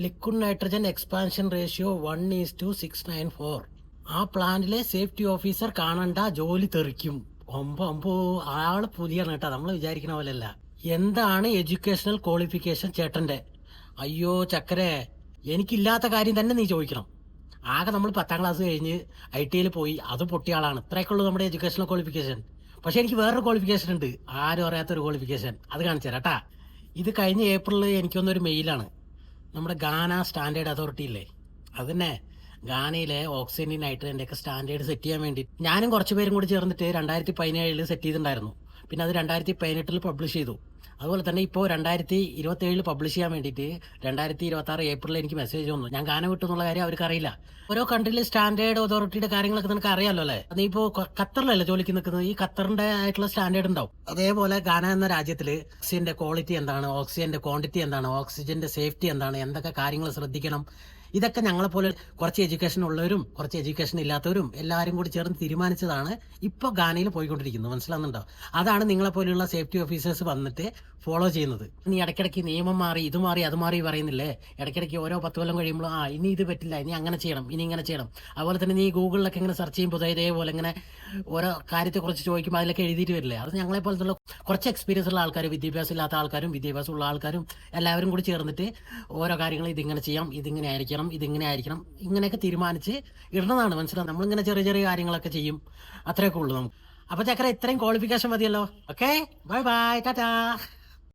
Liquid nitrogen expansion ratio 1:694. ആ പ്ലാന്റിലെ safety officer കാണണ്ട, ജോലി തെറിക്കും. ഒമ്പോ ആള് പുലിയാണ് കേട്ടോ, നമ്മൾ വിചാരിക്കണ പോലെയല്ല. എന്താണ് എഡ്യൂക്കേഷണൽ ക്വാളിഫിക്കേഷൻ ചേട്ടന്റെ? അയ്യോ ചക്കരെ, എനിക്കില്ലാത്ത കാര്യം തന്നെ നീ ചോദിക്കണം. ആകെ നമ്മൾ 10ാം ക്ലാസ് കഴിഞ്ഞ് IT പോയി, അത് പൊട്ടിയ ആളാണ്. ഇത്രയൊക്കെ ഉള്ളൂ നമ്മുടെ എഡ്യൂക്കേഷണൽ ക്വാളിഫിക്കേഷൻ. പക്ഷെ എനിക്ക് വേറൊരു ക്വാളിഫിക്കേഷൻ ഉണ്ട്, ആരും അറിയാത്തൊരു ക്വാളിഫിക്കേഷൻ. അത് കാണിച്ചു തരാം കേട്ടാ. ഇത് കഴിഞ്ഞ ഏപ്രിലിൽ എനിക്കൊന്നൊരു മെയിലാണ്. നമ്മുടെ ഗാന സ്റ്റാൻഡേർഡ് അതോറിറ്റി ഇല്ലേ, അതന്നെ ഗാനയിലെ ഓക്സിജൻ നൈട്രജൻ്റെ ഒക്കെ സ്റ്റാൻഡേർഡ് സെറ്റ് ചെയ്യാൻ വേണ്ടി ഞാനും കുറച്ച് പേരും കൂടി ചേർന്നിട്ട് 2017 സെറ്റ് ചെയ്തിട്ടുണ്ടായിരുന്നു. പിന്നെ അത് 2018 പബ്ലിഷ് ചെയ്തു. അതുപോലെ തന്നെ ഇപ്പോൾ 2027 പബ്ലിഷ് ചെയ്യാൻ വേണ്ടിയിട്ട് 2026 ഏപ്രിലിൽ എനിക്ക് മെസ്സേജ് വന്നു. ഞാൻ ഗാന വിട്ടു എന്നുള്ള കാര്യം അവർക്ക് അറിയില്ല. ഓരോ കൺട്രിയിലെ സ്റ്റാൻഡേർഡ് അതോറിറ്റിയുടെ കാര്യങ്ങളൊക്കെ നിനക്ക് അറിയാമല്ലോ അല്ലേ? നീ ഇപ്പോൾ ഖത്തറിലല്ലേ ജോലിക്ക് നിൽക്കുന്നത്, ഈ ഖത്തറിന്റെ ആയിട്ടുള്ള സ്റ്റാൻഡേർഡ് ഉണ്ടാവും. അതേപോലെ ഗാന എന്ന രാജ്യത്തിൽ ഓക്സിജന്റെ ക്വാളിറ്റി എന്താണ്, ഓക്സിജന്റെ ക്വാണ്ടിറ്റി എന്താണ്, ഓക്സിജന്റെ സേഫ്റ്റി എന്താണ്, എന്തൊക്കെ കാര്യങ്ങൾ ശ്രദ്ധിക്കണം, ഇതൊക്കെ ഞങ്ങളെപ്പോലെ കുറച്ച് എഡ്യൂക്കേഷൻ ഉള്ളവരും കുറച്ച് എഡ്യൂക്കേഷൻ ഇല്ലാത്തവരും എല്ലാവരും കൂടി ചേർന്ന് തീരുമാനിച്ചതാണ് ഇപ്പോൾ ഗാനയിൽ പോയിക്കൊണ്ടിരിക്കുന്നത്. മനസ്സിലാകുന്നുണ്ടോ? അതാണ് നിങ്ങളെപ്പോലെയുള്ള സേഫ്റ്റി ഓഫീസേഴ്സ് വന്നിട്ട് ഫോളോ ചെയ്യുന്നത്. നീ ഇടയ്ക്കിടയ്ക്ക് നിയമം മാറി, ഇത് മാറി, അത് മാറി പറയുന്നില്ലേ? ഇടയ്ക്കിടയ്ക്ക് ഓരോ 10 കൊല്ലം കഴിയുമ്പോൾ ഇനി ഇത് പറ്റില്ല, ഇനി അങ്ങനെ ചെയ്യണം, ഇനി ഇങ്ങനെ ചെയ്യണം. അതുപോലെ തന്നെ നീ ഗൂഗിളിലൊക്കെ ഇങ്ങനെ സെർച്ച് ചെയ്യുമ്പോൾ ഇതേപോലെ ഇങ്ങനെ ഓരോ കാര്യത്തെക്കുറിച്ച് ചോദിക്കുമ്പോൾ അതിലൊക്കെ എഴുതിയിട്ട് വരില്ലേ? അത് ഞങ്ങളെപ്പോലത്തുള്ള കുറച്ച് എക്സ്പീരിയൻസ് ഉള്ള ആൾക്കാർ, വിദ്യാഭ്യാസം ഇല്ലാത്ത ആൾക്കാരും വിദ്യാഭ്യാസമുള്ള ആൾക്കാരും എല്ലാവരും കൂടി ചേർന്നിട്ട് ഓരോ കാര്യങ്ങൾ ഇതിങ്ങനെ ചെയ്യാം, ഇതിങ്ങനെ ആയിരിക്കണം, ഇതിങ്ങനെ ആയിരിക്കണം, ഇങ്ങനെയൊക്കെ തീരുമാനിച്ച് ഇടുന്നതാണ്. മനസ്സിലാവും? നമ്മളിങ്ങനെ ചെറിയ ചെറിയ കാര്യങ്ങളൊക്കെ ചെയ്യും, അത്രയൊക്കെ ഉള്ളൂ നമുക്ക്. അപ്പൊ ചക്കര ഇത്രയും ക്വാളിഫിക്കേഷൻ മതിയല്ലോ. Okay, bye bye, Tata.